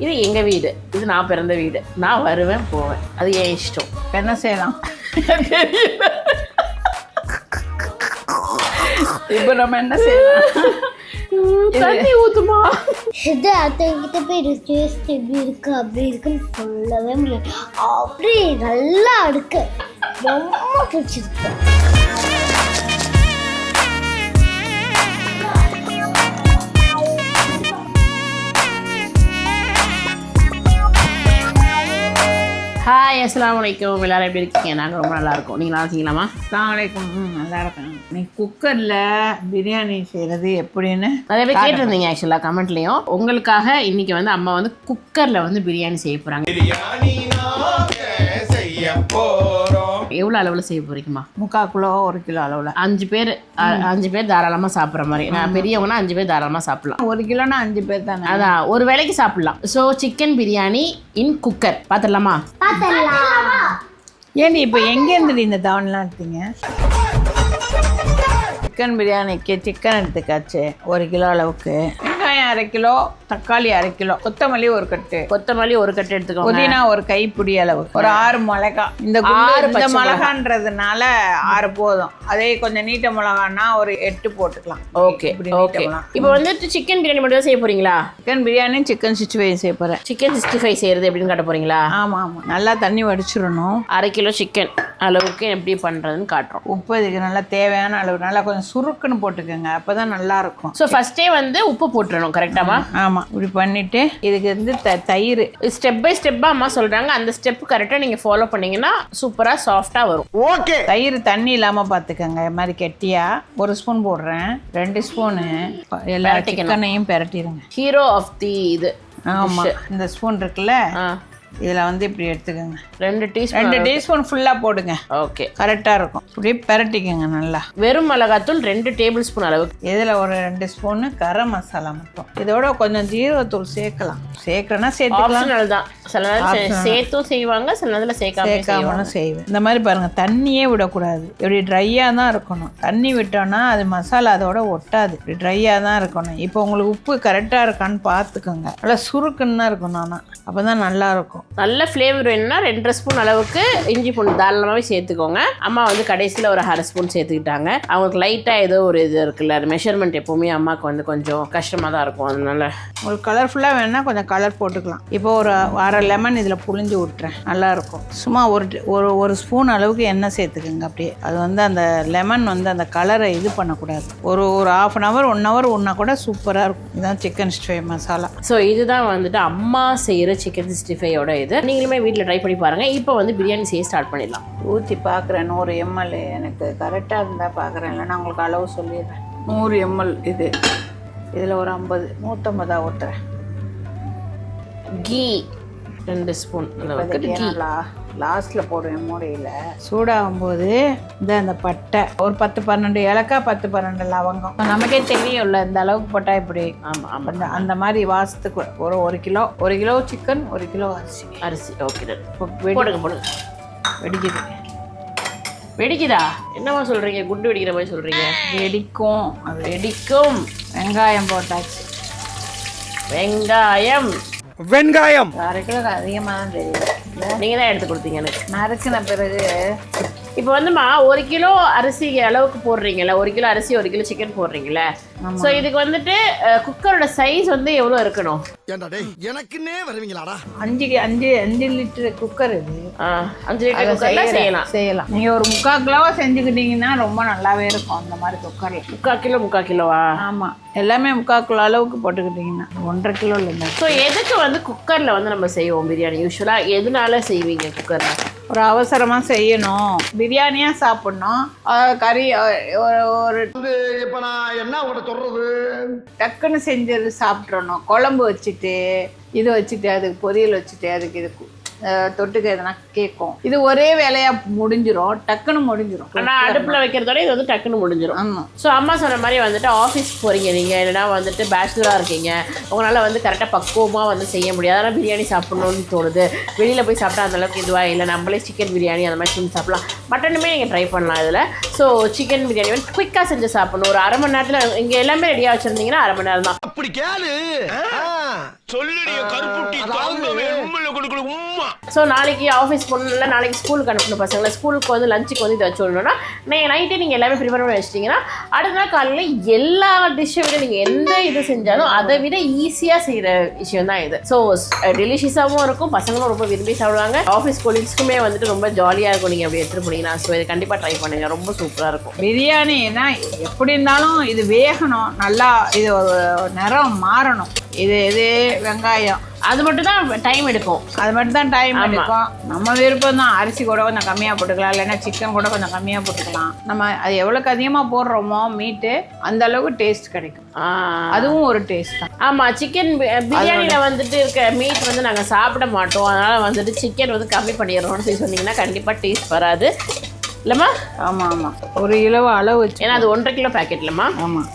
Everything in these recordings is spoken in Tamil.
இது எங்க வீடு, இது நான் பிறந்த வீடு, நான் வருவேன் போவேன், அது என் இஷ்டம். என்ன செய்யலாம்? இப்போ நம்ம என்ன செய்யலாம்? தண்ணி ஊத்துமா? இது அத்தைக்கிட்ட போய் டேஸ்ட் எப்படி இருக்கு அப்படி இருக்குன்னு சொல்லவே முடியாது. அப்படி நல்லா இருக்கு, ரொம்ப பிடிச்சிருக்கு. ஹாய், அஸ்ஸலாமு அலைக்கும். எல்லாரும் எப்படி இருக்கீங்க? நாங்கள் ரொம்ப நல்லா இருக்கோம். நீங்கள் நல்லா இருக்கீங்களாமா? அஸ்ஸலாமு அலைக்கும். நல்லா இருக்கேன். நீ குக்கரில் பிரியாணி செய்கிறது எப்படின்னு நிறைய பேர் கேட்டிருந்தீங்க ஆக்சுவலாக கமெண்ட்லேயும். உங்களுக்காக இன்னைக்கு வந்து அம்மா வந்து குக்கரில் வந்து பிரியாணி செய்ய போகிறாங்க. எவ்வளோ அளவில் செய்ய போறீங்கம்மா? 3/4 கிலோ 1 கிலோ அளவில். 5 பேர் தாராளமாக சாப்பிட்ற மாதிரி. நான் பெரியவங்கன்னா 5 பேர் தாராளமாக சாப்பிடலாம். 1 கிலோனா 5 பேர் தானே. அதான் ஒரு வேளைக்கு சாப்பிடலாம். ஸோ சிக்கன் பிரியாணி இன் குக்கர் பார்த்துடலாமா? ஏன்டி இப்போ எங்கேருந்து இந்த தவணெலாம் எடுத்தீங்க? சிக்கன் பிரியாணிக்கு சிக்கன் எடுத்துக்காச்சு 1 கிலோ அளவுக்கு. வெங்காயம் 1/2 கிலோ, தக்காளி 1/2 கிலோ, கொத்தமல்லி 1 கட்டு, கொத்தமல்லி 1 கட்டு எடுத்துக்கோங்க. புதினா 1 கைப்பிடி அளவு, ஒரு 6 மிளகாய். இந்த மிளகான்றதுனால 6 போதும். அதே கொஞ்சம் நீட்ட மிளகான்னா ஒரு 8 போட்டுக்கலாம். Okay okay. இப்போ வந்துட்டு சிக்கன் பிரியாணி மட்டும் தான் செய்ய போறீங்களா? சிக்கன் பிரியாணி சிக்கன் 65 செய்ய போகிறேன். சிக்கன் 65 செய்யறது எப்படின்னு காட்ட போறீங்களா? ஆமாம் ஆமாம். நல்லா தண்ணி வடிச்சிடணும். 1/2 கிலோ சிக்கன் அளவுக்கு எப்படி பண்ணுறதுன்னு காட்டுறோம். உப்பு இதுக்கு நல்லா தேவையான அளவு நல்லா கொஞ்சம் சுருக்குன்னு போட்டுக்கோங்க, அப்போ தான் நல்லாயிருக்கும். ஸோ ஃபஸ்ட்டே வந்து உப்பு போட்டுறணும் கரெக்டாமா? ஆமாம். இப்படி பண்ணிவிட்டு இதுக்கு வந்து தயிர் ஸ்டெப் பை ஸ்டெப்பாக அம்மா சொல்கிறாங்க. அந்த ஸ்டெப் கரெக்டாக நீங்கள் ஃபாலோ பண்ணிங்கன்னா சூப்பராக சாஃப்டாக வரும். ஓகே. தயிர் தண்ணி இல்லாமல் பார்த்துக்கோங்க. இது மாதிரி கெட்டியாக 1 ஸ்பூன் போடுறேன். 2 ஸ்பூனு எல்லா சிக்கனையும் பிரட்டிடுங்க. ஹீரோ ஆஃப் தி இது. ஆமாம். இந்த ஸ்பூன் இருக்குல்ல, இதில் வந்து இப்படி எடுத்துக்கோங்க. 2 டீஸ்பூன் ஃபுல்லாக போடுங்க. ஓகே, கரெக்டாக இருக்கும். இப்படியே பிரட்டிக்கோங்க நல்லா. வெறும் மிளகாத்தூள் 2 டேபிள் ஸ்பூன் அளவுக்கு. இதில் ஒரு 2 ஸ்பூனு கரம் மசாலா மட்டும். இதோட கொஞ்சம் ஜீரகத்தூள் சேர்க்கலாம். சேர்க்கணும்னா சேர்த்துக்கலாம். தான் சில நேரம் சேர்த்தும் செய்வாங்க, சில நேரத்தில் சேர்க்காமலும் செய்வேன். இந்த மாதிரி பாருங்கள், தண்ணியே விடக்கூடாது. இப்படி ட்ரையாக தான் இருக்கணும். தண்ணி விட்டோன்னா அது மசாலா அதோட ஒட்டாது. இப்படி ட்ரையாக தான் இருக்கணும். இப்போ உங்களுக்கு உப்பு கரெக்டாக இருக்கான்னு பார்த்துக்கோங்க. நல்லா சுருக்குன்னு தான் இருக்கணும். ஆனால் அப்போ தான் நல்லாயிருக்கும். நல்ல ஃப்ளேவர் வேணும்னா 2 ஸ்பூன் அளவுக்கு இஞ்சி பூண்டு தாராளமாகவே சேர்த்துக்கோங்க. அம்மா வந்து கடைசியில் ஒரு 1/2 ஸ்பூன் சேர்த்துக்கிட்டாங்க. அவங்களுக்கு லைட்டாக ஏதோ ஒரு இது இருக்குல்ல, அது மெஷர்மெண்ட் எப்போவுமே அம்மாவுக்கு வந்து கொஞ்சம் கஷ்டமாக தான் இருக்கும். அதனால உங்களுக்கு கலர்ஃபுல்லாக வேணுன்னா கொஞ்சம் கலர் போட்டுக்கலாம். இப்போ ஒரு 1/2 லெமன் இதில் புழிஞ்சு விட்டுறேன். நல்லாயிருக்கும். சும்மா ஒரு ஸ்பூன் அளவுக்கு எண்ணெய் சேர்த்துக்குங்க. அப்படியே அது வந்து அந்த லெமன் வந்து அந்த கலரை இது பண்ணக்கூடாது. ஒரு 1/2 hour 1 hour ஒன்றா கூட சூப்பராக இருக்கும். இதுதான் சிக்கன் 65 மசாலா. ஸோ இதுதான் வந்துட்டு அம்மா செய்கிற சிக்கன் 65யோட இது. நீங்களுமே வீட்டில் ட்ரை பண்ணி பாருங்கள். இப்போ வந்து பிரியாணி செய்ய ஸ்டார்ட் பண்ணிடலாம். ஊற்றி பார்க்குறேன். 100 ml எனக்கு கரெக்டாக இருந்தால் பார்க்குறேன், இல்லைன்னா உங்களுக்கு அளவு சொல்லிடுறேன். 100 ml இது. இதில் ஒரு 150 ஊற்றுறேன். கீ 2 ஸ்பூன் அளவுக்கு கீ. லாஸ்ட்டில் போடுவேன் மூடையில். சூடாகும்போது அந்த பட்டை ஒரு 10-12 ஏலக்காய், 10-12 லவங்கம். நமக்கே தெரியும்ல இந்த அளவுக்கு போட்டால் இப்படி. ஆமாம் ஆமாம். அந்த மாதிரி வாசத்துக்கு ஒரு 1 கிலோ சிக்கன், 1 கிலோ அரிசி. ஓகே, போடுங்க. வெடிக்குதா? என்னமா சொல்கிறீங்க? குண்டு வெடிக்கிற மாதிரி சொல்கிறீங்க. வெடிக்கும். அது வெடிக்கும். வெங்காயம் போட்டாச்சு. வெங்காயம் 1/2 கிலோ அதிகமாக தான் தெரியும். நீங்கள் தான் எடுத்து கொடுத்தீங்க எனக்கு. நறுக்கின பிறகு இப்போ வந்துமா 1 கிலோ அரிசி அளவுக்கு போடுறீங்கல்ல, 1 கிலோ அரிசி 1 கிலோ சிக்கன் போடுறீங்கல்ல. ஸோ இதுக்கு வந்துட்டு குக்கரோட சைஸ் வந்து எவ்வளோ இருக்கணும்? எனக்குன்னே வருவீங்களாடா? 5 லிட்டர் குக்கர் இது. 5 லிட்டர் குக்கர்ல செய்யலாம். நீங்கள் ஒரு 3/4 கிலோவா செஞ்சுக்கிட்டீங்கன்னா ரொம்ப நல்லாவே இருக்கும். அந்த மாதிரி குக்கரில் 3/4 கிலோவா? ஆமாம். எல்லாமே 3/4 கிலோ அளவுக்கு போட்டுக்கிட்டிங்கன்னா 1.5 கிலோ இல்லை. ஸோ எதுக்கு வந்து குக்கரில் வந்து நம்ம செய்வோம் பிரியாணி? யூஸ்வலாக எதனால செய்வீங்க குக்கரில்? ஒரு அவசரமாக செய்யணும், பிரியாணியாக சாப்பிட்ணும், கறி ஒரு இப்போ நான் என்ன உங்கள்கிட்ட சொல்கிறது, டக்குன்னு செஞ்சது சாப்பிட்றணும். குழம்பு வச்சுட்டு இது வச்சுட்டு அதுக்கு பொரியல் வச்சுட்டு அதுக்கு இது தொட்டுக்க எதனா கேட்கும். இது ஒரே வேலையாக முடிஞ்சிடும், டக்குன்னு முடிஞ்சிடும். ஆனால் அடுப்பில் வைக்கிறதோட இது வந்து டக்குன்னு முடிஞ்சிடும். ஆமாம். ஸோ அம்மா சொன்ன மாதிரி வந்துட்டு ஆஃபீஸ் போகிறீங்க நீங்கள், இல்லைனா வந்துட்டு பேச்சுலராக இருக்கீங்க, உங்களால் வந்து கரெக்டாக பக்குவமாக வந்து செய்ய முடியாது. அதனால் பிரியாணி சாப்பிட்ணுன்னு தோணுது. வெளியில் போய் சாப்பிட்டா அந்தளவுக்கு இதுவாக இல்லை, நம்மளே சிக்கன் பிரியாணி அந்த மாதிரி செஞ்சு சாப்பிட்லாம். மட்டனுமே நீங்கள் ட்ரை பண்ணலாம் இதில். ஸோ சிக்கன் பிரியாணி வந்து குயிக்காக செஞ்சு சாப்பிட்ணும். ஒரு 1/2 மணி நேரத்தில் இங்கே எல்லாமே ரெடியாக வச்சுருந்தீங்கன்னா 1/2 மணி நேரம் தான். அப்படி கேளு. சொல்லுடைய கருப்புட்டி தாங்கவே உம்மையில கொடுக்கல உம்மா. ஸோ நாளைக்கு ஆஃபீஸ் போகணும்ல, நாளைக்கு ஸ்கூலுக்கு அனுப்பணும் பசங்களை. ஸ்கூலுக்கு வந்து லஞ்சுக்கு வந்து இதை வச்சுடணும்னா நீங்கள் நைட்டே நீங்கள் எல்லாமே ப்ரிப்பேர் பண்ணி வச்சிட்டிங்கன்னா அடுத்த நாள் காலையில் எல்லா டிஷ்ஷை விட நீங்கள் எந்த இது செஞ்சாலும் அதை விட ஈஸியாக செய்கிற விஷயம் தான் இது. ஸோ டெலிஷியஸாகவும் இருக்கும், பசங்களும் ரொம்ப விரும்பி சாப்பிடுவாங்க. ஆஃபீஸ் கொலீக்ஸ்க்குமே வந்துட்டு ரொம்ப ஜாலியாக இருக்கும் நீங்கள் அப்படி எடுத்துகிட்டு போனீங்கன்னா. ஸோ இதை கண்டிப்பாக ட்ரை பண்ணுங்கள், ரொம்ப சூப்பராக இருக்கும். பிரியாணின்னா எப்படி இருந்தாலும் இது வேகணும், நல்லா இது ஒரு நிறம் மாறணும். இது வெங்காயம் அது மட்டும் தான் டைம் எடுக்கும், அது மட்டும் தான் டைம் எடுக்கும். நம்ம விருப்பம் தான், அரிசி கூட கொஞ்சம் கம்மியாக போட்டுக்கலாம், இல்லைன்னா சிக்கன் கூட கொஞ்சம் கம்மியாக போட்டுக்கலாம். நம்ம அது எவ்வளோக்கு அதிகமாக போடுறோமோ மீட்டு அந்த அளவுக்கு டேஸ்ட் கிடைக்கும். அதுவும் ஒரு டேஸ்ட் தான். ஆமாம், சிக்கன் பிரியாணியில் வந்துட்டு இருக்க மீட் வந்து நாங்கள் சாப்பிட மாட்டோம், அதனால் வந்துட்டு சிக்கன் வந்து கம்மி பண்ணிடுறோம்னு சொல்லி சொன்னீங்கன்னா கண்டிப்பாக டேஸ்ட் வராது இல்லைம்மா? ஆமாம் ஆமாம், ஒரு கிலோ அளவு வச்சு, ஏன்னா அது 1.5 கிலோ பேக்கெட் இல்லைம்மா? ஆமாம்.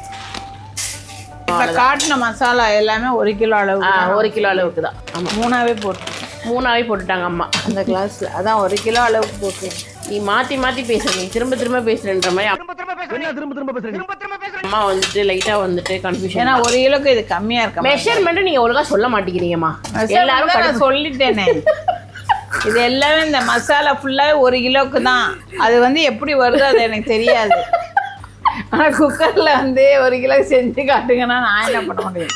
இப்போ காட்டின மசாலா எல்லாமே 1 கிலோ அளவு, 1 கிலோ அளவுக்கு தான். ஆமாம், 3ஆவே போட்டு 3ஆவே போட்டுட்டாங்க அம்மா அந்த கிளாஸில். அதான் 1 கிலோ அளவுக்கு போட்டு. நீ மாற்றி மாற்றி பேசுற, நீ திரும்ப திரும்ப பேசுறன்ற மாதிரி அம்மா வந்துட்டு லைட்டாக வந்துட்டு கன்ஃபியூஷன். ஏன்னா 1 கிலோக்கு இது கம்மியாக இருக்க மெஷர்மெண்ட்டு நீங்கள் ஒழுங்காக சொல்ல மாட்டேங்கிறீங்கம்மா. எல்லாரும் நான் சொல்லிட்டேனே. இது எல்லாமே இந்த மசாலா ஃபுல்லாகவே 1 கிலோவுக்கு தான். அது வந்து எப்படி வருதோ அது எனக்கு தெரியாது. ஆனால் குக்கரில் வந்து 1 கிலோ செஞ்சு காட்டுங்கன்னா நான் என்ன பண்ண முடியும்?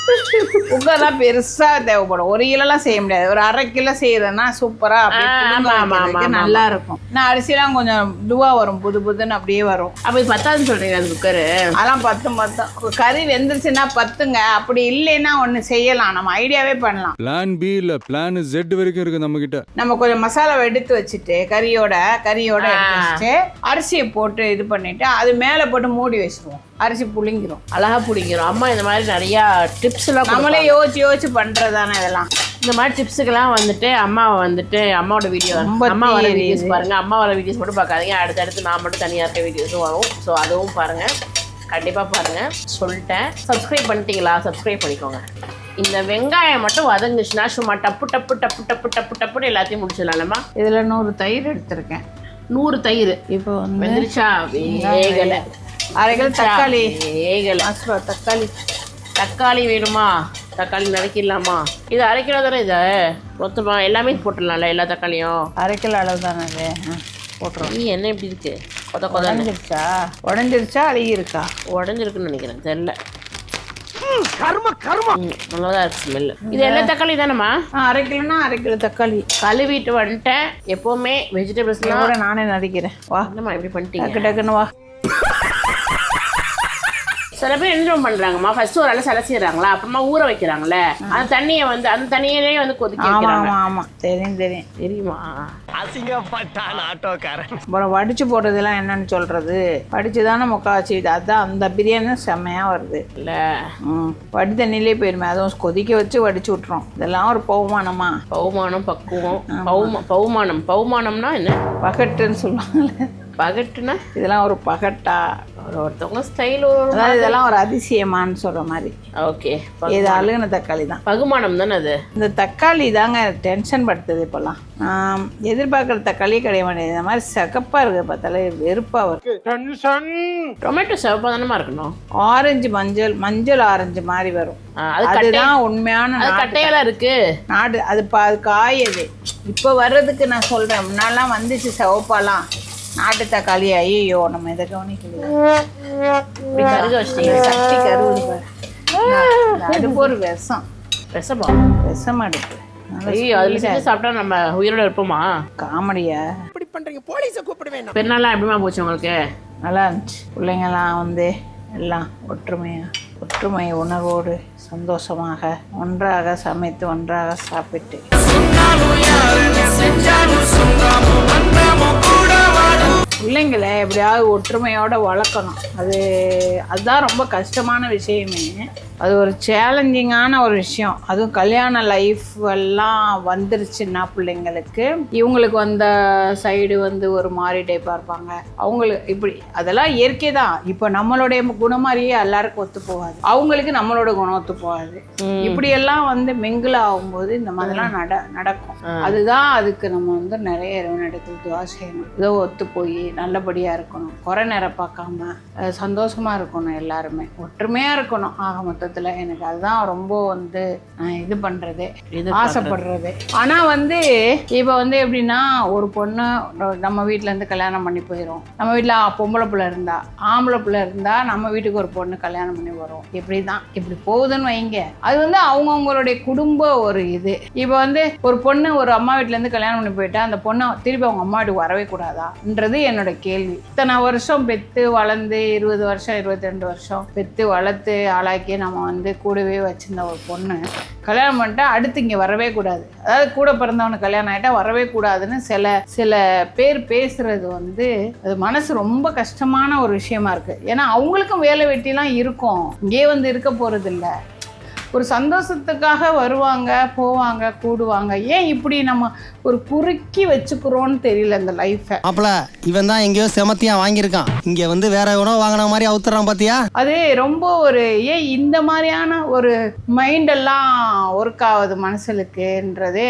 குக்கர்லாம் பெருசாக தேவைப்படும். 1 கிலோலாம் செய்ய முடியாது. ஒரு 1/2 கிலோ செய்யறதுன்னா சூப்பராக அப்படியே நல்லா இருக்கும். நான் அரிசிலாம் கொஞ்சம் இதுவாக வரும், புது புதுன்னு அப்படியே வரும். அப்போ இது 10 சொல்கிறீங்க அது குக்கரு? அதெல்லாம் 10 கறி வெந்துருச்சுன்னா 10ங்க. அப்படி இல்லைன்னா ஒன்று செய்யலாம், நம்ம ஐடியாவே பண்ணலாம். பிளான் பி இல்லை பிளான் Z வரைக்கும் இருக்குது நம்மக்கிட்ட. நம்ம கொஞ்சம் மசாலாவை எடுத்து வச்சுட்டு கறியோட எடுத்து வச்சுட்டு அரிசியை போட்டு இது பண்ணிட்டு அது மேலே போட்டு மூடி வச்சுருவோம். அரிசி புளிங்கிரும், அழகாக பிடிக்கிறோம். அம்மா இந்த மாதிரி நிறையா டிப்ஸ்லாம் நம்மளே யோசிச்சு பண்ணுறதானே இதெல்லாம். இந்த மாதிரி டிப்ஸுக்கெல்லாம் வந்துட்டு அம்மாவை வந்துட்டு அம்மாவோட வீடியோ, அம்மா வர வீடியோஸ் பாருங்கள். அம்மா வர வீடியோஸ் மட்டும் பார்க்காதீங்க, அடுத்தடுத்து நான் மட்டும் தனியாக இருக்க வீடியோஸும் வரும். ஸோ அதுவும் பாருங்கள், கண்டிப்பாக பாருங்கள். சொல்லிட்டேன். சப்ஸ்கிரைப் பண்ணிட்டீங்களா? சப்ஸ்கிரைப் பண்ணிக்கோங்க. இந்த வெங்காயம் மட்டும் வதங்குச்சுன்னா சும்மா டப்பு டப்பு டப்பு டப்பு டப்பு டப்புன்னு எல்லாத்தையும் முடிச்சிடலாம்மா. இதில் 100 தயிர் எடுத்திருக்கேன். 100 தயிர் இப்போ வந்து வெந்துருச்சா? வேகலை. 1/2 கிலோ தக்காளி வேகலை. தக்காளி வேணுமா? தக்காளி நறுக்கிடலாமா? இது 1/2 கிலோ தானே? இது மொத்தமாக எல்லாமே போட்டுடலாம்ல, எல்லா தக்காளியும் 1/2 கிலோ அளவு தானே அது. போட்டுருவோம். நீ என்ன இப்படி இருக்கு? உடஞ்சிருச்சா அழுகி இருக்கா? உடஞ்சிருக்குன்னு நினைக்கிறேன், தெரியல. கர்ம நல்லாதான் இருக்கு ஸ்மெல். இது எல்லா தக்காளி தானேம்மா? 1/2 கிலோனா 1/2 கிலோ தக்காளி கழுவிட்டு வந்துட்டேன். எப்போவுமே வெஜிடபிள்ஸ்லாம் நானே நடிக்கிறேன். வா, என்னம்மா இப்படி பண்ணிட்டீங்க? டக்கு டக்குன்னு வா. சில பேர் என்ன பண்ணுறாங்கம்மா, ஃபர்ஸ்ட் ஒரு அளவு சலசிடுறாங்களா, அப்புறமா ஊற வைக்கிறாங்களே, அந்த தண்ணியை வந்து அந்த தண்ணியிலே வந்து கொதிக்க வைக்கிறாங்க. ஆமாம் தெரியும் தெரியுமா? அசிங்கப்பட்டான் ஆட்டோக்காரன். அப்புறம் வடிச்சு போடுறதுலாம் என்னன்னு சொல்றது? வடிச்சு தானே முக்கால்வாசி. அதுதான் அந்த பிரியாணி செம்மையாக வருது இல்லை. வடி தண்ணியிலே போயிருமே, அதுவும் கொதிக்க வச்சு வடிச்சு விட்றோம். இதெல்லாம் ஒரு பவுமானமா? பவுமானம், பக்குவம். பவுமானம்னா என்ன? பகட்டுன்னு சொல்லுவாங்கல்ல. பகட்டுனா இதெல்லாம் ஒரு பகட்டா? ஒருத்தவங்க ஸ்டைல் அதாவது இதெல்லாம் ஒரு அதிசயமானு சொல்கிற மாதிரி. ஓகே, இது அழுகுன தக்காளி தான். பகுமானம் தானே அது? இந்த தக்காளி தாங்க டென்ஷன் படுத்துது இப்போல்லாம். எதிர்பார்க்குற தக்காளியே கிடையாது மாட்டேங்குது. இந்த மாதிரி சிகப்பாக இருக்குது பார்த்தாலே வெறுப்பாக வருது. டொமேட்டோ சிவப்பாக தானே இருக்கணும். ஆரஞ்சு மஞ்சள் ஆரஞ்சு மாதிரி வரும். அதுதான் உண்மையான கட்டையெல்லாம் இருக்கு நாடு. அது காய். அது இப்போ வர்றதுக்கு நான் சொல்கிறேன், முன்னாலாம் வந்துச்சு சிவப்பாலாம். நாட்டு தக்காளி ஐயோ நம்ம இதை கவனிக்கல. சக்தி கருவுது பாரு. அடுப்பு ஒரு விஷம் அடுப்பு. ஐயோ, அதுல செஞ்சு சாப்பிட்டா நம்ம உயிரோட இருப்போமா? காமெடியா இப்படி பண்றீங்க? போலீஸை கூப்பிடுவேன். பெருநாள்லாம் எப்படிமா போச்சு உங்களுக்கு? நல்லா இருந்துச்சு. பிள்ளைங்கள்லாம் வந்து எல்லாம் ஒற்றுமை உணர்வோடு சந்தோஷமாக ஒன்றாக சமைத்து ஒன்றாக சாப்பிட்டு பிள்ளைங்களை எப்படியாவது ஒற்றுமையோடு வளர்க்கணும். அதுதான் ரொம்ப கஷ்டமான விஷயமே. அது ஒரு சேலஞ்சிங்கான ஒரு விஷயம். அதுவும் கல்யாண லைஃப் எல்லாம் வந்துருச்சுன்னா பிள்ளைங்களுக்கு, இவங்களுக்கு வந்த சைடு வந்து ஒரு மாதிரி டைப்பாக இருப்பாங்க. அவங்களுக்கு இப்படி அதெல்லாம் இயற்கை தான். இப்போ நம்மளுடைய குணம் மாதிரியே எல்லாருக்கும் ஒத்து போகாது, அவங்களுக்கு நம்மளோட குணம் ஒத்து போகாது. இப்படியெல்லாம் வந்து மிங்கிள் ஆகும்போது இந்த மாதிரிலாம் நடக்கும். அதுதான் அதுக்கு நம்ம வந்து நிறைய இறைவனிடத்தில் துவா செய்யணும். ஏதோ ஒத்து போய் நல்லபடியாக இருக்கணும், குறை நேரம் பார்க்காம சந்தோஷமாக இருக்கணும், எல்லாருமே ஒற்றுமையாக இருக்கணும். ஆக மொத்தம் மொத்தத்தில் எனக்கு அதுதான் ரொம்ப வந்து இது பண்ணுறது இது ஆசைப்படுறது. ஆனால் வந்து இப்போ வந்து எப்படின்னா ஒரு பொண்ணு நம்ம வீட்டிலேருந்து கல்யாணம் பண்ணி போயிடும். நம்ம வீட்டில் பொம்பளை பிள்ளை இருந்தா, ஆம்பளை பிள்ளை இருந்தால் நம்ம வீட்டுக்கு ஒரு பொண்ணு கல்யாணம் பண்ணி வரும். இப்படி தான் இப்படி போகுதுன்னு வைங்க. அது வந்து அவங்கவுங்களுடைய குடும்ப ஒரு இது. இப்போ வந்து ஒரு பொண்ணு ஒரு அம்மா வீட்டிலேருந்து கல்யாணம் பண்ணி போயிட்டா அந்த பொண்ணை திருப்பி அவங்க அம்மா வீட்டுக்கு வரவே கூடாதான்றது என்னோட கேள்வி. இத்தனை வருஷம் பெற்று வளர்ந்து 20 வருஷம் 22 வருஷம் பெற்று வளர்த்து ஆளாக்கி நம்ம வந்து கூடவே வச்சிருந்த ஒரு பொண்ணு கல்யாணம் பண்ணிட்டா அடுத்து இங்கே வரவே கூடாது. அதாவது கூட பிறந்தவனுக்கு கல்யாணம் ஆகிட்டா வரவே கூடாதுன்னு சில பேர் பேசுறது வந்து அது மனசு ரொம்ப கஷ்டமான ஒரு விஷயமா இருக்குது. ஏன்னா அவங்களுக்கும் வேலை வெட்டிலாம் இருக்கும், இங்கே வந்து இருக்க போகிறது இல்லை. ஒரு சந்தோஷத்துக்காக வருவாங்க போவாங்க கூடுவாங்க. ஏன் இப்படி நம்ம ஒரு குறுக்கி வச்சுக்கிறோன்னு தெரியல இந்த லைஃப்பை. அப்பல இவன் தான் எங்கேயோ செமத்தியா வாங்கியிருக்கான், இங்கே வந்து வேற எவனோ வாங்கின மாதிரி அவுத்துறான் பார்த்தியா. அது ரொம்ப ஒரு ஏன் இந்த மாதிரியான ஒரு மைண்டெல்லாம் ஒர்க் ஆகுது மனசுக்குன்றதே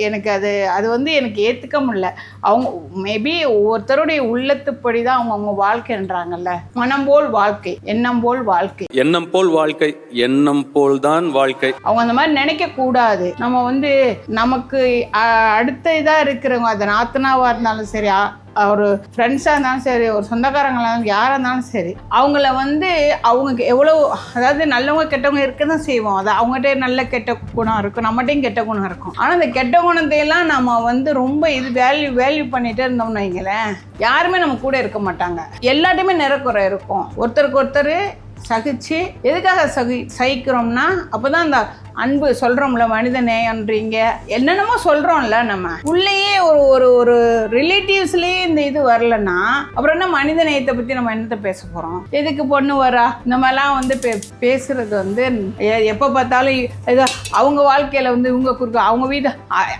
எனக்கு அது வந்து எனக்கு ஏற்றுக்க முடியல. அவங்க மேபி ஒவ்வொருத்தருடைய உள்ளத்துப்படி தான் அவங்க வாழ்க்கைன்றாங்கல்ல. மனம் போல் வாழ்க்கை, எண்ணம் போல் வாழ்க்கை. எண்ணம் போல் வாழ்க்கை, எண்ணம் போல் தான் வாழ்க்கை. அவங்க அந்த மாதிரி நினைக்க கூடாது. நம்ம வந்து நமக்கு அடுத்த இதாக இருக்கிறவங்க, அது நாத்தனாவாக இருந்தாலும் சரி, ஒரு ஃப்ரெண்ட்ஸாக இருந்தாலும் சரி, ஒரு சொந்தக்காரங்களாக இருந்தாலும் யாராக இருந்தாலும் சரி, அவங்கள வந்து அவங்க எவ்வளோ, அதாவது நல்லவங்க கெட்டவங்க இருக்க தான் செய்வோம். அது அவங்ககிட்ட நல்ல கெட்ட குணம் இருக்கும், நம்மகிட்டையும் கெட்ட குணம் இருக்கும். ஆனால் அந்த கெட்ட குணத்தையெல்லாம் நம்ம வந்து ரொம்ப இது வேல்யூ பண்ணிகிட்டே இருந்தோம்னு வைங்களேன், யாருமே நம்ம கூட இருக்க மாட்டாங்க. எல்லாத்தையுமே நிறக்குறை இருக்கும். ஒருத்தருக்கு ஒருத்தர் சகிச்சு எதுக்காக சகிக்கிறோம்னா அப்போ தான் அந்த அன்பு சொல்கிறோம்ல, மனித நேயன்றீங்க என்னென்னமோ சொல்கிறோம்ல. நம்ம உள்ளேயே ஒரு ரிலேட்டிவ்ஸ்லேயே இந்த இது வரலன்னா அப்புறம் என்ன மனித நேயத்தை பற்றி நம்ம என்னத்தை பேச போகிறோம்? எதுக்கு பொண்ணு வரா இந்த மாதிரிலாம் வந்து பேசுகிறது வந்து எப்போ பார்த்தாலும் ஏதோ அவங்க வாழ்க்கையில் வந்து இவங்க குறுக்க, அவங்க வீடு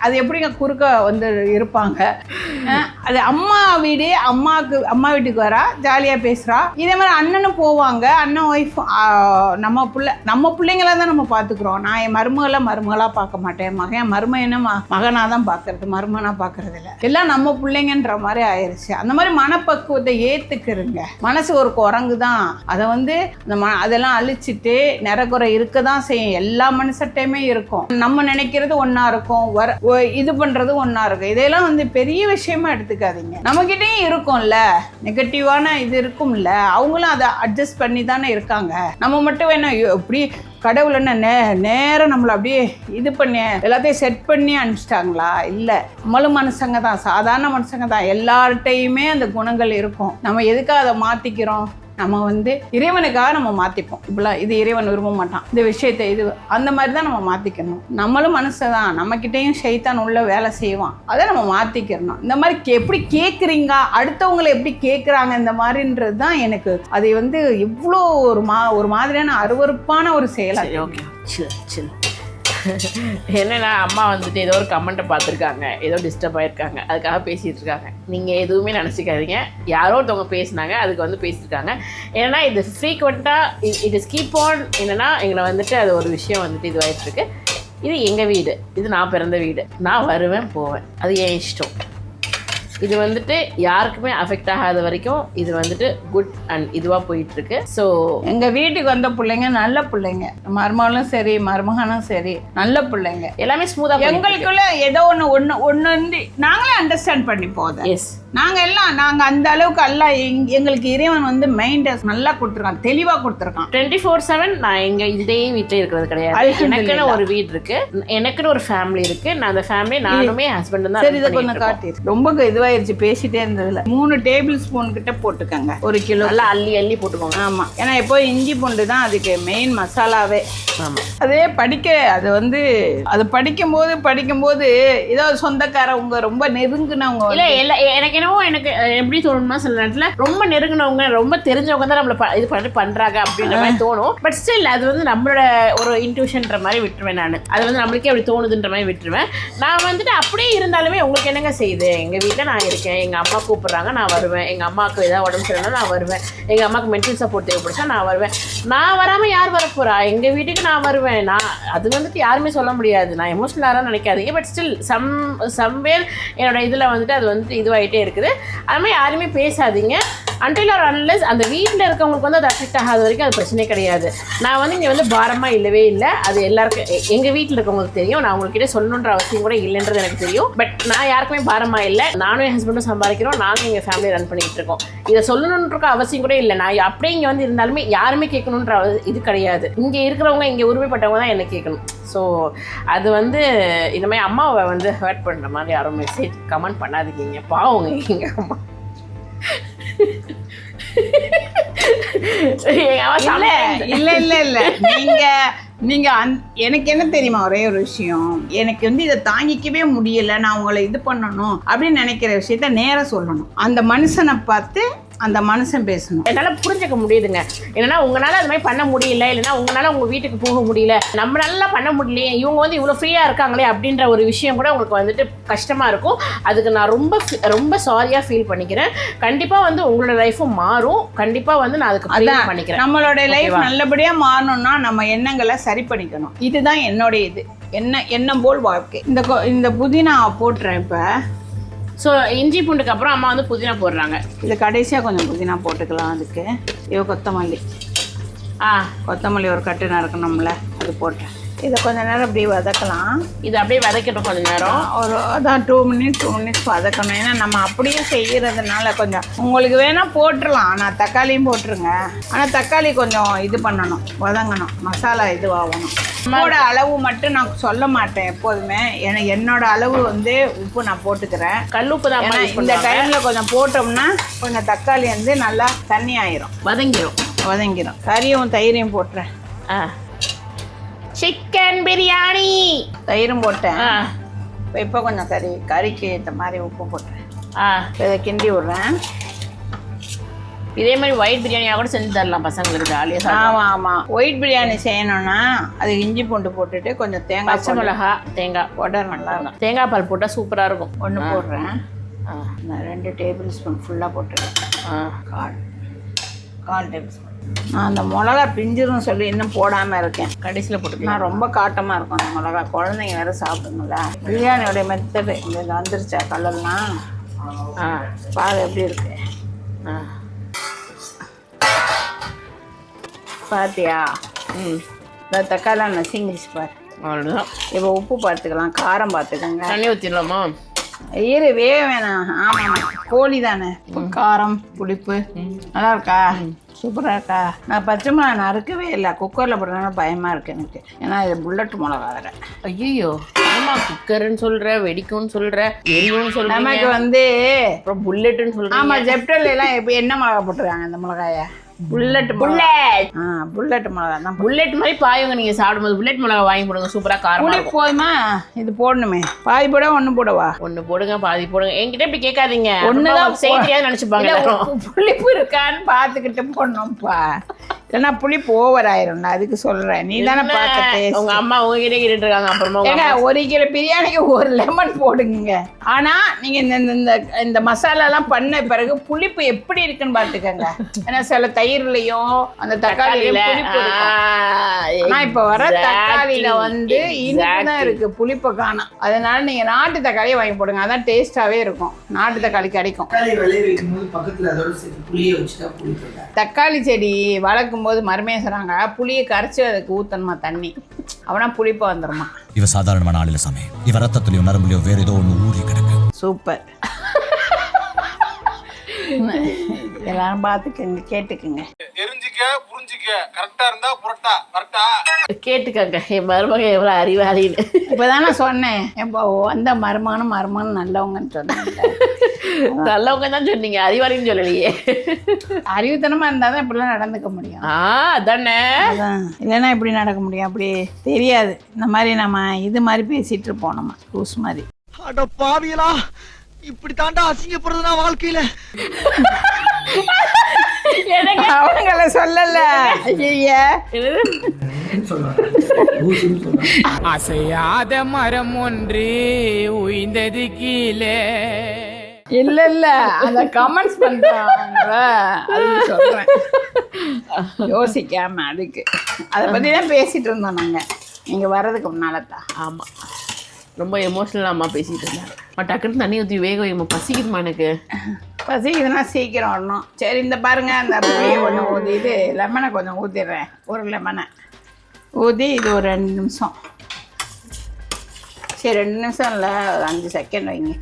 அது எப்படிங்க குறுக்க வந்து இருப்பாங்க. அது அம்மா வீடு, அம்மா வீட்டுக்கு வரா ஜாலியாக பேசுகிறா. இதே மாதிரி அண்ணனும் போவாங்க, அண்ணன் ஒய்ஃப். நம்ம பிள்ளைங்களாக தான் நம்ம பார்த்துக்குறோம். நான் என் மருமகளாக பார்க்க மாட்டேன், மருமையனை மகனாக தான் பார்க்கறது, மருமனாக பார்க்கறது இல்லை. எல்லாம் நம்ம பிள்ளைங்கன்ற மாதிரி ஆயிடுச்சு. அந்த மாதிரி மனப்பக்குவத்தை ஏற்றுக்கிறங்க. மனசு ஒரு குரங்கு தான், அதை வந்து அதெல்லாம் அழிச்சிட்டு நிறக்குறை இருக்க தான் செய்யும். எல்லா மனுஷட்டையுமே இருக்கும். நம்ம நினைக்கிறது ஒன்றா இருக்கும், இது பண்ணுறது ஒன்றா இருக்கும். இதெல்லாம் வந்து பெரிய விஷயமா எடுத்துக்காதீங்க. நம்மக்கிட்டையும் இருக்கும்ல நெகட்டிவான இது இருக்கும்ல, அவங்களும் அதை அட்ஜஸ்ட் பண்ணி தானே இருக்காங்க. நம்ம மட்டும் வேணும் இப்படி கடவுள் என்ன நேரம் நம்மளை அப்படியே இது பண்ணி எல்லாத்தையும் செட் பண்ணி அனுப்பிச்சிட்டாங்களா? இல்லை, நம்மளும் மனுஷங்க தான், சாதாரண மனுஷங்க தான். எல்லார்ட்டையுமே அந்த குணங்கள் இருக்கும். நம்ம எதுக்காக அதை மாற்றிக்கிறோம்? நம்ம வந்து இறைவனுக்காக நம்ம மாற்றிப்போம். இப்படிலாம் இது இறைவன் விரும்ப மாட்டான் இந்த விஷயத்தை, இது அந்த மாதிரி தான் நம்ம மாற்றிக்கணும். நம்மளும் மனுஷன் தான், நம்மக்கிட்டேயும் ஷைத்தான் உள்ள வேலை செய்வான். அதை நம்ம மாற்றிக்கிறணும். இந்த மாதிரி எப்படி கேட்குறீங்க, அடுத்தவங்களை எப்படி கேட்குறாங்க இந்த மாதிரின்றது தான் எனக்கு அதை வந்து இவ்வளோ ஒரு மாதிரியான அருவருப்பான ஒரு செயல். ஓகே சில் என்னன்னா அம்மா வந்துட்டு ஏதோ ஒரு கமெண்ட்டை பார்த்துருக்காங்க, ஏதோ டிஸ்டர்ப் ஆகிருக்காங்க, அதுக்காக பேசிகிட்டு இருக்காங்க. நீங்கள் எதுவுமே நினச்சிக்காதீங்க, யாரோ ஒருத்தவங்க பேசினாங்க, அதுக்கு வந்து பேசியிருக்காங்க. ஏன்னா இது ஃப்ரீக்வெண்ட்டாக இட் இஸ் கீப் ஆன். என்னென்னா எங்களை வந்துட்டு அது ஒரு விஷயம் வந்துட்டு இதுவாகிட்டுருக்கு. இது எங்கள் வீடு, இது நான் பிறந்த வீடு, நான் வருவேன் போவேன், அது என் இஷ்டம். இது வந்துட்டு யாருக்குமே அஃபெக்ட் ஆகாத வரைக்கும் இது வந்துட்டு குட் அண்ட் இதுவாக போயிட்டுருக்கு. ஸோ எங்கள் வீட்டுக்கு வந்த பிள்ளைங்க நல்ல பிள்ளைங்க, மருமகளும் சரி மருமகனும் சரி நல்ல பிள்ளைங்க, எல்லாமே ஸ்மூத்தாக. எங்களுக்குள்ள ஏதோ ஒன்று நாங்களே அண்டர்ஸ்டாண்ட் பண்ணி போதும். எஸ், நாங்கள் அந்த அளவுக்கு எங்களுக்கு இறைவன் வந்து மைண்டை நல்லா கொடுத்துருக்கான், தெளிவாக கொடுத்துருக்கான். 24/7 நான் எங்கள் இதே வீட்டில் இருக்கிறது கிடையாது. எனக்குன்னு ஒரு வீடு இருக்கு, எனக்குன்னு ஒரு ஃபேமிலி இருக்கு. நான் அந்த ஃபேமிலி நானுமே ஹஸ்பண்ட் தான். சரி, இதை கொஞ்சம் காட்டி ரொம்ப இதுவாயிருச்சு பேசிட்டே இருந்ததுல. 3 டேபிள் ஸ்பூன் கிட்ட போட்டுக்கங்க, 1 கிலோ. நல்லா அள்ளி போட்டுக்கோங்க. ஆமாம், ஏன்னா எப்போ இஞ்சி பூண்டு தான் அதுக்கு மெயின் மசாலாவே. ஆமாம், அதே அது படிக்கும்போது ஏதோ சொந்தக்காரவங்க ரொம்ப நெருங்கினவங்க இல்லை. எனக்கு எனக்கு எப்படி தோணும்னா சில நேரத்தில் ரொம்ப நெருங்கினவங்க ரொம்ப தெரிஞ்சவங்க தான் நம்மளை இது பண்ணுறாங்க அப்படின்ற மாதிரி தோணும். பட் ஸ்டில் அது வந்து நம்மளோட ஒரு இன்ட்யூஷன்ற மாதிரி விட்டுருவேன். நான் அது வந்து நம்மளுக்கே அப்படி தோணுதுன்ற மாதிரி விட்டுருவேன். நான் வந்துட்டு அப்படியே இருந்தாலுமே உங்களுக்கு என்னங்க செய்யுது, எங்கள் வீட்டில் நான் இருக்கேன், எங்கள் அம்மா கூப்பிட்றாங்க, நான் வருவேன். எங்கள் அம்மாவுக்கு ஏதாவது உடம்பு சரியில்லைனா நான் வருவேன். எங்கள் அம்மாவுக்கு மென்டல் சப்போர்ட் தேவைப்படுச்சா நான் வருவேன். நான் வராமல் யார் வரப்போகிறா? எங்கள் வீட்டுக்கு நான் வருவேன். அது வந்துட்டு யாருமே சொல்ல முடியாது, நான் எமோஷனலாக நினைக்காதீங்க. பட் ஸ்டில் சம்வேர் என்னோட இதில் வந்துட்டு அது வந்துட்டு இதுவாகிட்டே இருக்குது. அது மாதிரி யாருமே பேசாதீங்க. அன்டில் ஆர் அன்லெஸ் அந்த வீட்டில் இருக்கவங்களுக்கு வந்து அது அஃபெக்ட் ஆகாத வரைக்கும் அது பிரச்சனை கிடையாது. நான் வந்து இங்கே வந்து பாரமாக இல்லவே இல்லை. அது எல்லாருக்கும் எங்கள் வீட்டில் இருக்கவங்களுக்கு தெரியும். நான் உங்கள்கிட்ட சொல்லணுன்ற அவசியம் கூட இல்லைன்றது எனக்கு தெரியும். பட் நான் யாருக்குமே பாரமாக இல்லை. நானும் என் ஹஸ்பண்டும் சம்பாதிக்கிறோம். நாங்கள் எங்கள் ஃபேமிலி ரன் பண்ணிகிட்டு இருக்கோம். இதை சொல்லணுன்ற அவசியம் கூட இல்லை. நான் அப்படியே இங்கே வந்து இருந்தாலுமே யாருமே கேட்கணுன்ற இது கிடையாது. இங்கே இருக்கிறவங்க இங்கே உரிமைப்பட்டவங்க தான் என்ன கேட்கணும். ஸோ அது வந்து இந்த மாதிரி அம்மாவை வந்து ஹர்ட் பண்ணுற மாதிரி யாரும் மெசேஜ் கமெண்ட் பண்ணாதீங்க. பாவங்க எங்கள் அம்மா. இல்ல நீங்க எனக்கு என்ன தெரியுமா, ஒரே ஒரு விஷயம், எனக்கு வந்து இதை தாங்கிக்கவே முடியல, நான் உங்களை இது பண்ணணும் அப்படின்னு நினைக்கிற விஷயத்த நேரம் சொல்லணும். அந்த மனுஷனை பார்த்து அந்த மனுஷன் பேசணும். என்னால் புரிஞ்சுக்க முடியுதுங்க. என்னன்னா உங்களால் அது மாதிரி பண்ண முடியல, இல்லைன்னா உங்களால் உங்கள் வீட்டுக்கு போக முடியல, நம்ம நல்லா பண்ண முடியலையே, இவங்க வந்து இவ்வளோ ஃப்ரீயாக இருக்காங்களே அப்படின்ற ஒரு விஷயம் கூட உங்களுக்கு வந்துட்டு கஷ்டமாக இருக்கும். அதுக்கு நான் ரொம்ப சாரியாக ஃபீல் பண்ணிக்கிறேன். கண்டிப்பாக வந்து உங்களோட லைஃப்பும் மாறும். கண்டிப்பாக வந்து நான் அதுக்கு ஃபீல் பண்ணிக்கிறேன். நம்மளோட லைஃப் நல்லபடியாக மாறணும்னா நம்ம எண்ணங்களை சரி பண்ணிக்கணும். இதுதான் என்னுடைய இது, எண்ணம் போல் வாழ்க்கை. இந்த புதினா போட்டுறேன் இப்போ. ஸோ இஞ்சி பூண்டுக்கு அப்புறம் அம்மா வந்து புதினா போடுறாங்க. இது கடைசியாக கொஞ்சம் புதினா போட்டுக்கலாம். அதுக்கு கொத்தமல்லி கொத்தமல்லி ஒரு கட்டு நறுக்கணும்ல, அது போட்டேன். இதை கொஞ்சம் நேரம் அப்படியே வதக்கலாம். இது அப்படியே வதக்கட்டும் கொஞ்சம் நேரம். அதான் 2 மினிட்ஸ் வதக்கணும். ஏன்னா நம்ம அப்படியே செய்கிறதுனால கொஞ்சம் உங்களுக்கு வேணால் போட்டுடலாம். ஆனால் தக்காளியும் போட்டுருங்க. ஆனால் தக்காளி கொஞ்சம் இது பண்ணணும், வதங்கணும், மசாலா இதுவாகணும். உப்போட அளவு மட்டும் நான் சொல்ல மாட்டேன் எப்போதுமே. என்னோட அளவு வந்து உப்பு நான் போட்டுக்கிறேன். கல்லுப்பு தான். இந்த டைமில் கொஞ்சம் போட்டோம்னா கொஞ்சம் தக்காளி வந்து நல்லா தண்ணி ஆயிரும், வதங்கிடும். கறியும் தயிரையும் போட்டுறேன். சிக்கன் பிரியாணி தயிரும் போட்டேன். இப்போ கொஞ்சம் கறிக்கு ஏற்ற மாதிரி உப்பு போட்டுறேன். இதை கிண்டி விட்றேன். இதே மாதிரி ஒயிட் பிரியாணியாக கூட செஞ்சு தரலாம் பசங்களுக்கு ஜாலியாக. ஆமாம் ஒயிட் பிரியாணி செய்யணும்னா அதுக்கு இஞ்சி பூண்டு போட்டுட்டு கொஞ்சம் தேங்காய், பச்சை மிளகா, தேங்காய் போட்டால் நல்லா இருக்கும். தேங்காய் பால் போட்டால் சூப்பராக இருக்கும். ஒன்று போடுறேன். நான் 2 டேபிள் ஸ்பூன் ஃபுல்லாக போட்டுருக்கேன். கால் டேபிள் ஸ்பூன். நான் அந்த மிளகா பிஞ்சிரும் சொல்லி இன்னும் போடாமல் இருக்கேன். கடைசியில் போட்டு நான் ரொம்ப காட்டமாக இருக்கும் அந்த மிளகா. குழந்தைங்க வேறு சாப்பிடுங்களா. பிரியாணியோடைய மெத்தடு இந்த வந்துருச்சா கலர்லாம். பால் எப்படி இருக்கு பாத்தியா? இந்த தக்காளி நசிங்கிச்சு பாரு. அவ்வளோதான். இப்போ உப்பு பார்த்துக்கலாம், காரம் பார்த்துக்கோங்க. தண்ணி ஊற்றிடலாமா? வேக வேணாம். ஆமாம் கோழி தானே. காரம் புளிப்பு நல்லா இருக்கா? சூப்பராக இருக்கா? நான் பச்சை மிளகா நறுக்கவே இல்லை, குக்கரில் போடுறதுனால பயமாக இருக்குது எனக்கு. ஏன்னா இது புல்லட் மிளகா வேறு. ஐயோ ஆமாம், குக்கருன்னு சொல்கிற, வெடிக்கும்னு சொல்கிற, எரியும்னு சொல்கிற, நமக்கு வந்து அப்புறம் புல்லட்டுன்னு சொல்கிறேன். ஆமாம் ஜெப்டல் எல்லாம் இப்போ என்ன மிளகா போட்டுருக்காங்க இந்த மிளகாயை? புல்லட் மிளகா தான். புல்லட் மாதிரி பாயுங்க. நீங்கள் சாப்பிடும்போது புல்லட் மிளகா வாங்கி போடுங்க, சூப்பராக காரம். புளி போதுமா? இது போடணுமே. பாதி போட ஒன்று போடவா? ஒன்று போடுங்க, பாதி போடுங்க. என்கிட்ட இப்படி கேட்காதீங்க. ஒன்றுதான் செய்ய தெரியாது நினச்சிப்பாங்க. புளிப்பு இருக்கான்னு பார்த்துக்கிட்டு போடணும்ப்பா. இல்லைன்னா புளிப்பு ஓவர் ஆயிரும். அதுக்கு சொல்கிறேன். நீ தானே பார்த்துட்டு உங்க அம்மா உங்ககிட்ட கேட்டுட்டு இருக்காங்க. அப்புறமா 1 கிலோ பிரியாணிக்கு 1 லெமன் போடுங்க. ஆனால் நீங்கள் இந்த மசாலாலாம் பண்ண பிறகு புளிப்பு எப்படி இருக்குன்னு பார்த்துக்கங்க. ஏன்னா சில தயிர்லையும் அந்த தக்காளியில புளிப்பு இருக்கும். ஆனால் இப்போ வர தக்காளியில வந்து இனிப்பு தான் இருக்கு, புளிப்பை காணும். அதனால நீங்கள் நாட்டு தக்காளியை வாங்கி போடுங்க. அதான் டேஸ்டாகவே இருக்கும். நாட்டு தக்காளி கிடைக்கும். தக்காளி செடி வளர்க்கும் போது மருமையை சொல்றாங்க புளியை கரைச்சி அதுக்கு ஊத்தணுமா தண்ணி, அவனா புளிப்பா வந்துருமா. இவ சாதாரணமான ஆள் இல்ல சாமி. இவ ரத்தத்துலயும் நரம்புலயும் வேற ஏதோ ஒண்ணு ஊறி கிடக்கு. சூப்பர். எல்லாரும் பார்த்துக்கங்க, கேட்டுக்குங்க, தெரிஞ்சுக்க புரிஞ்சுக்க. கரெக்டா இருந்தா புரட்டா கரெக்டா கேட்டுக்கங்க. என் மருமக எவ்வளோ அறிவாளின்னு இப்போதானே சொன்னேன். இப்போ வந்த மருமகனும் நல்லவங்கன்னு சொன்னேன். நல்லவங்க தான் சொன்னீங்க, அறிவாளின்னு சொல்லலையே. அறிவுத்தனமா இருந்தாதான் இப்படிலாம் நடந்துக்க முடியும். அதானே. அதான் இல்லைன்னா இப்படி நடக்க முடியும். அப்படி தெரியாது. இந்த மாதிரி நம்ம இது மாதிரி பேசிட்டு இருப்போம், நம்ம லூஸ் மாதிரி. அட பாவியலா, இப்படி தாண்டா அசிங்கப்படுறதுனா வாழ்க்கையில. அவங்கள சொல்லல. அசையாத மரம் ஒன்று உய்ந்தது கீழே. இல்ல அந்த கமெண்ட்ஸ் பண்றாங்க, அதுக்கு சொல்றேன். யோசிக்காம அதுக்கு அதை பத்தி தான் பேசிட்டு இருந்தோம் நாங்க நீங்க வர்றதுக்கு முன்னாலதான். ஆமா, ரொம்ப எமோஷனல் அம்மா பேசிட்டு இருந்தேன். டக்குன்னு தண்ணி ஊற்றி வேக வைமா, பசிக்குதுமா எனக்கு. பசிக்குதுன்னா சீக்கிரம் வரணும். சரி இந்த பாருங்கள், அந்த புளியை கொஞ்சம் ஊற்றி லெமனை கொஞ்சம் ஊற்றிடுறேன். ஒரு லெமனை ஊற்றி இது ஒரு 2 நிமிஷம். சரி 2 நிமிஷம் இல்லை, ஒரு 5 செகண்ட் வைங்க.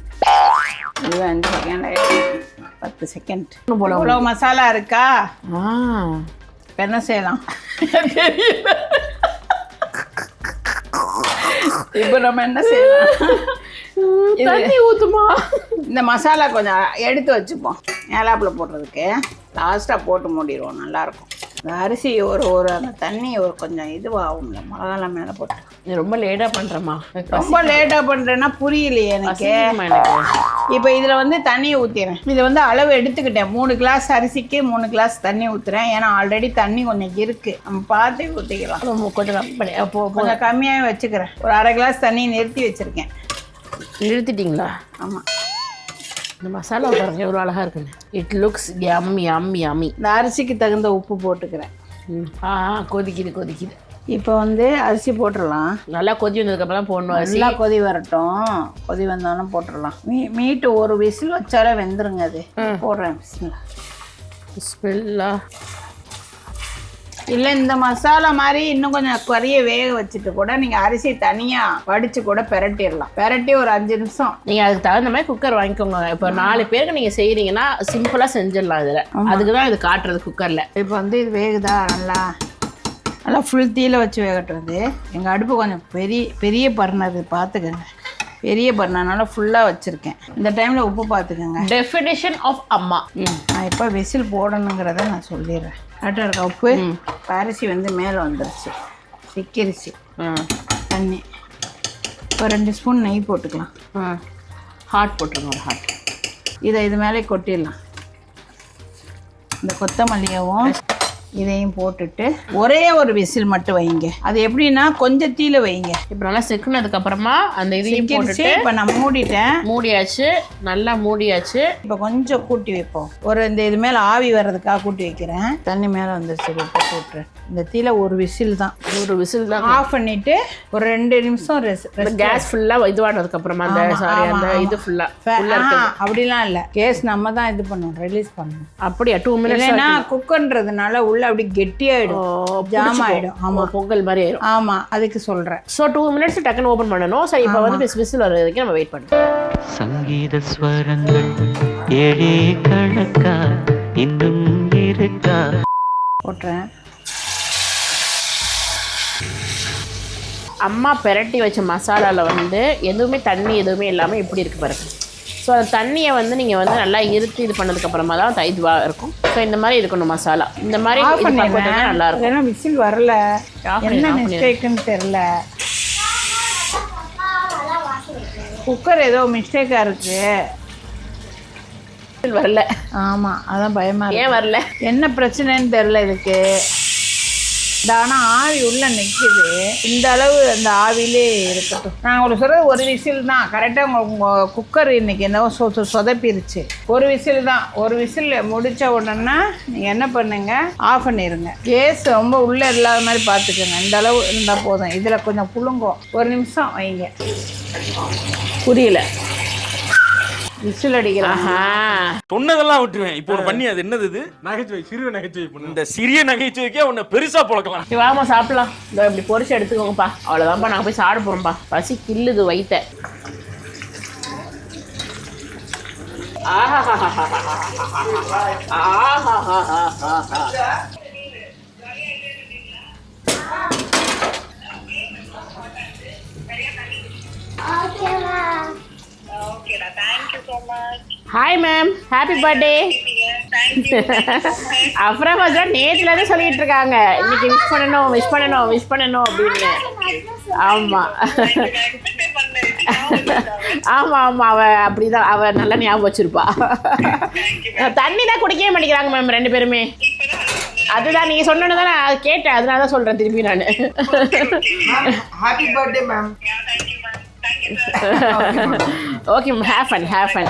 இது 5 செகண்ட் 10 செகண்ட் இவ்வளோ மசாலா இருக்கா? இப்போ என்ன செய்யலாம்? இப்போ நம்ம என்ன செய்யலாம்? தண்ணி ஊற்றுமா? இந்த மசாலா கொஞ்சம் எடுத்து வச்சுப்போம் மேலாப்பில் போடுறதுக்கு. லாஸ்ட்டாக போட்டு மூடிடுவோம், நல்லாயிருக்கும். இந்த அரிசி ஒரு அந்த தண்ணி ஒரு கொஞ்சம் இதுவாகும்ல, மிளகாலாம் மேலே போட்டு. நீ ரொம்ப லேட்டாக பண்ணுறம்மா. ரொம்ப லேட்டாக பண்ணுறேன்னா புரியலையே எனக்கு. இப்போ இதில் வந்து தண்ணியை ஊற்றிடுறேன். இதை வந்து அளவு எடுத்துக்கிட்டேன். 3 கிளாஸ் அரிசிக்கு 3 கிளாஸ் தண்ணி ஊற்றுறேன். ஏன்னா ஆல்ரெடி தண்ணி கொஞ்சம் இருக்குது, நம்ம பார்த்து ஊற்றிக்கலாம். கொஞ்சம் கம்மியாகவே வச்சுக்கிறேன். ஒரு 1/2 கிளாஸ் தண்ணி நிறுத்தி வச்சுருக்கேன். நிறுத்திட்டீங்களா? ஆமாம். இந்த மசாலா பாருங்க எவ்வளோ அழகாக இருக்குங்க. It looks yummy. இந்த அரிசிக்கு தகுந்த உப்பு போட்டுக்கிறேன். கொதிக்குது. இப்போ வந்து அரிசி போட்டுடலாம். நல்லா கொதி வந்ததுக்கப்புறம் தான் போடணும். நல்லா கொதி வரட்டும். கொதி வந்தாலும் போட்டுடலாம். மீட்டு ஒரு விசில் வச்சாலே வெந்துருங்க. அது போடுறேன். பிஸ்மில்லா. இல்லை இந்த மசாலா மாதிரி இன்னும் கொஞ்சம் குறைய வேக வச்சுட்டு கூட நீங்கள் அரிசி தனியாக வடித்து கூட பெரட்டிடலாம். பெரட்டி ஒரு 5 நிமிஷம். நீங்கள் அதுக்கு தகுந்த மாதிரி குக்கர் வாங்கிக்கோங்க. இப்போ 4 பேருக்கு நீங்கள் செய்கிறீங்கன்னா சிம்பிளாக செஞ்சிடலாம். இதில் அதுக்கு தான் இது காட்டுறது குக்கரில். இப்போ வந்து இது வேகுதா? நல்லா ஃபுல் தீயில வச்சு வேகட்டுறது. எங்கள் அடுப்பு கொஞ்சம் பெரிய பர்னர் பார்த்துக்கோங்க. பெரிய பர்னர்னால ஃபுல்லாக வச்சுருக்கேன். இந்த டைமில் உப்பு பார்த்துக்கோங்க. டெஃபினேஷன் ஆஃப் அம்மா. நான் இப்போ விசில் போடணுங்கிறத நான் சொல்லிடுறேன். கரெக்டாக இருக்கா உப்பு? அரிசி வந்து மேலே வந்துருச்சு, சிக்கிருச்சு. தண்ணி இப்போ 2 ஸ்பூன் நெய் போட்டுக்கலாம். ஹாட் போட்டுருங்க. ஒரு ஹாட். இது மேலே கொட்டிடலாம். இந்த கொத்தமல்லியவும் இதையும் போட்டுட்டு ஒரே ஒரு விசில் மட்டும் வைங்க. அது எப்படின்னா கொஞ்சம் தீயில வைங்க. இப்போ நல்லா செக்குனதுக்கு அப்புறமா அந்த இதையும் போட்டுட்டு இப்போ நான் மூடிட்டேன். மூடியாச்சு, நல்லா மூடியாச்சு. இப்போ கொஞ்சம் கூட்டி வைப்போம். இந்த இது மேலே ஆவி வர்றதுக்காக கூட்டி வைக்கிறேன். தண்ணி மேலே வந்துருச்சு. இப்போ போட்டுறேன். இந்த தீயில ஒரு விசில் தான். ஒரு விசில் தான். ஆஃப் பண்ணிட்டு ஒரு 2 நிமிஷம் கேஸ் ஃபுல்லாக இதுவானதுக்கு அப்புறமா அந்த இது ஃபுல்லாக அப்படிலாம் இல்லை. கேஸ் நம்ம தான் இது பண்ணணும், ரிலீஸ் பண்ணணும். அப்படியா? 2 மினிட்ஸ். ஏன்னா குக்கர்ன்றதுனால உள்ள அப்படி கெட்டியாயிடும், ஜாம் ஆயிடும். ஆமா, பொங்கல் மாதிரி ஆயிடும். ஆமா, அதுக்கு சொல்றேன். ஸோ 2 மினிட்ஸ் டக்குன்னு ஓப்பன் பண்ணணும். சரி, இப்போ வந்து விசில் வர வரைக்கும் நம்ம வெயிட் பண்ணுவோம். சங்கீத ஸ்வரங்கள் ஏழே கணக்கா இன்னும் இருக்கா? போட்டுறேன். அம்மா பெரட்டி வச்ச மசாலாவில் வந்து எதுவுமே தண்ணி எதுவுமே இல்லாமல் எப்படி இருக்குது பாருங்க. ஸோ அந்த தண்ணியை வந்து நீங்கள் வந்து நல்லா இருத்தி இது பண்ணதுக்கப்புறமா தான் இதுவாக இருக்கும். ஸோ இந்த மாதிரி இருக்கணும் மசாலா. இந்த மாதிரி நல்லா இருக்கும். ஏன்னா விசில் வரல, என்ன மிஸ்டேக்குன்னு தெரில. குக்கர் ஏதோ மிஸ்டேக்காக இருக்கு. விசில் வரல. ஆமாம், அதான் பயமாக இருக்கு. ஏன் வரல? என்ன பிரச்சனைன்னு தெரில இதுக்கு. ஆனால் ஆவி உள்ள நிற்கிது. இந்த அளவு அந்த ஆவிலே இருக்கட்டும். நான் உங்களுக்கு சொல்கிறது ஒரு விசில் தான். கரெக்டாக உங்கள் குக்கர் இன்னைக்கு என்னவோ சொதப்பிருச்சு. ஒரு விசில் தான். ஒரு விசில் முடித்த உடனே நீங்கள் என்ன பண்ணுங்க, ஆஃப் பண்ணிடுங்க. கேஸ் ரொம்ப உள்ளே இல்லாத மாதிரி பார்த்துக்கோங்க. இந்த அளவு இருந்தால் போதும். இதில் கொஞ்சம் புழுங்கும். 1 நிமிஷம் வைங்க. புரியல. விசில் அடிக்கிறாங்க. சொன்னதெல்லாம் விட்டுருவேன். இப்போ ஒரு பண்ணி அது என்னது? இது நகைச்சுவை, சிறிய நகைச்சுவை பண்ணு. இந்த சிறிய நகைச்சுவைக்கே உன்னை பெருசா பழக்கலாம். வாமா சாப்பிடலாம். இதோ இப்படி பொரிச்சு எடுத்துக்கோங்கப்பா. அவ்வளோதான்ப்பா, நாங்கள் போய் சாப்பிட போகிறோம்ப்பா. பசி கில்லுது வயிற்ற. Hi ma'am, happy birthday. அப்புறம் நேற்றுலேருந்து சொல்லிட்டு இருக்காங்க, இன்னைக்கு விஷ் பண்ணணும் அப்படின்னு. ஆமாம் ஆமாம், அவள் அவள் நல்லா ஞாபகம் வச்சிருப்பா. தண்ணி தான் குடிக்கவே மாட்டேங்கிறாங்க மேம் 2 பேருமே. அதுதான் நீங்கள் சொன்னோன்னு தான் நான் கேட்டேன், அதனால தான் சொல்கிறேன் திரும்பி நான். Happy birthday ma'am. Okay ma'am, have fun.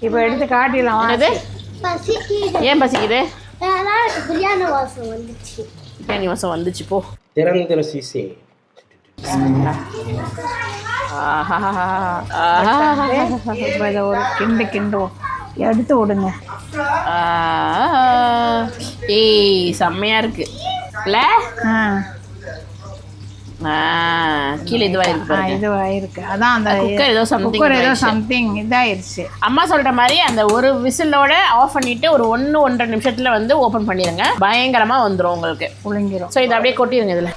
இப்போ எடுத்து காட்டிடலாம். என்னது? ஏன் பசிக்குது? பிரியாணி வாசம் வந்துச்சு. பிரியாணி வாசம் வந்துச்சு. போ. திறந்திர சீசே. ஒரு கிண்டுவோம். எடுத்து விடுங்க. ஏய் செம்மையாக இருக்கு இல்லை? கீழே இதுவாயிருக்கு. இதுவாயிருக்கு. அதான் அந்த குக்கர் ஏதோ சம்திங் இதாயிருச்சு. அம்மா சொல்ற மாதிரி அந்த ஒரு விசிலோட ஆஃப் பண்ணிட்டு ஒரு 1-1.5 நிமிஷத்துல வந்து ஓபன் பண்ணிடுங்க. பயங்கரமா வந்துடும் உங்களுக்கு, புளிங்கிரும். ஸோ இதை அப்படியே கொட்டிடுங்க இதுல.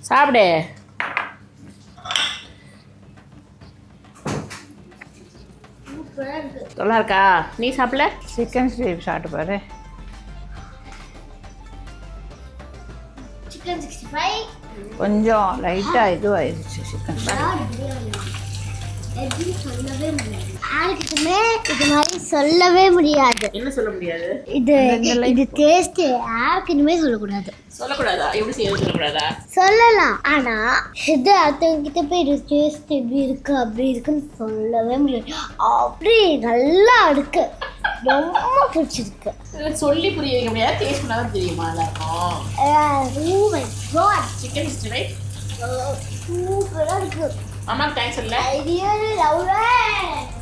சாப்பிடு. நல்லா இருக்கா? நீ சாப்பிடல? சிக்கன் ஸ்டீவ் சாப்பிட்டு பாரு. சிக்கன் 65 கொஞ்சம் லைட்டாக இதுவாயிருச்சு சிக்கன். எப்படி சொல்லவே முடியாது. யாருக்குமே இது மாதிரி சொல்லவே முடியாது. என்ன சொல்ல முடியாது? இது டேஸ்ட் யாருக்குமே சொல்லக்கூடாது. சொல்லக்கூடாதா? எப்படி செய்யறது சொல்லக்கூடாதா? சொல்லலாம், ஆனா இது அடுத்தவங்கிட்ட போய் இது டேஸ்ட் எப்படி இருக்கு அப்படி இருக்குன்னு சொல்லவே முடியாது. அப்படி நல்லா இருக்கு, ரொம்ப பிடிச்சிருக்கு. சொல்லி புரிய வைக்க முடியாது, டேஸ்ட் பண்ணாதான் தெரியுமா எல்லாருக்கும். சிக்கன் 65 சூப்பரா இருக்கு. அம்மாக்கு தேங்க்ஸ் இல்லை. I really love it.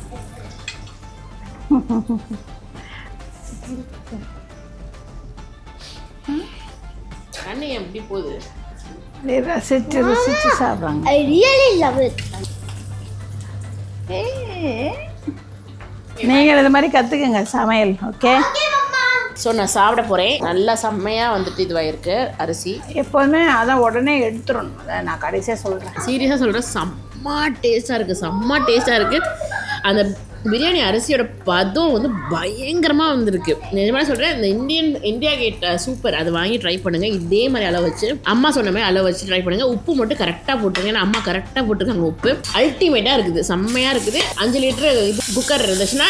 அண்ணி எப்படி போகுது? ரசிச்சு சாப்பிட்றாங்க. I really love it. நீங்கள் இது மாதிரி கற்றுக்குங்க சமையல். ஓகே. ஸோ நான் சாப்பிட போகிறேன். நல்லா செம்மையாக வந்துட்டு இதுவாயிருக்கு அரிசி. எப்போதுமே அதான் உடனே எடுத்துடணும். அதான் நான் கடைசியாக சொல்கிறேன். சீரியஸாக சொல்கிறேன், செம்ம டேஸ்ட்டாக இருக்குது, செம்ம டேஸ்ட்டாக இருக்குது. அந்த பிரியாணி அரிசியோட பதம் வந்து பயங்கரமாக வந்திருக்கு. நிஜமாக சொல்கிறேன், இந்த இந்தியா கேட் சூப்பர், அதை வாங்கி ட்ரை பண்ணுங்கள். இதே மாதிரி அளவு வச்சு அம்மா சொன்ன மாதிரி அளவு வச்சு ட்ரை பண்ணுங்கள். உப்பு மட்டும் கரெக்டாக போட்டுருங்க, ஏன்னா அம்மா கரெக்டாக போட்டுருக்காங்க உப்பு. அல்டிமேட்டாக இருக்குது, செம்மையாக இருக்குது. 5 லிட்டர் இது குக்கர் இருந்துச்சுன்னா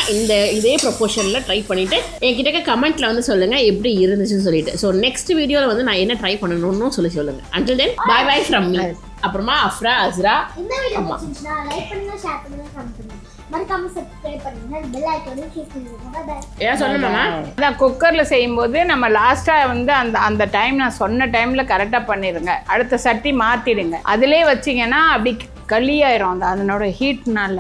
இதே ப்ரொபோர்ஷனில் ட்ரை பண்ணிவிட்டு என்கிட்ட கமெண்ட்டில் வந்து சொல்லுங்கள் எப்படி இருந்துச்சுன்னு சொல்லிட்டு. ஸோ நெக்ஸ்ட் வீடியோவில் வந்து நான் என்ன ட்ரை பண்ணணும்னு சொல்லுங்கள். Until then bye bye from me. அப்புறமா அஃப்ரா, அஸ்ரா. இந்த வீடியோ பிடிச்சிருந்தா லைக் பண்ணுங்க, ஷேர் பண்ணுங்க, கமெண்ட் பண்ணுங்க. மறக்காம சப்ஸ்கிரைப் பண்ணுங்க, பெல் ஐகானை கிளிக் பண்ணுங்க. Bye bye. ஏன் சொல்லணுமா? அதான் குக்கரில் செய்யும்போது நம்ம லாஸ்ட்டாக வந்து அந்த டைம் நான் சொன்ன டைமில் கரெக்டாக பண்ணிடுங்க. அடுத்த சட்டி மாற்றிடுங்க. அதிலே வச்சிங்கன்னா அப்படி களியாயிரும் அதனோட ஹீட்னால.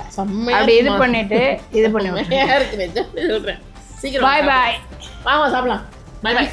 அப்படி இது பண்ணிட்டு இது பண்ணுவேன். இருக்குது சொல்கிறேன். சீக்கிரம் பாய் பாய். வாங்க சாப்பிடலாம். பாய் பாய்.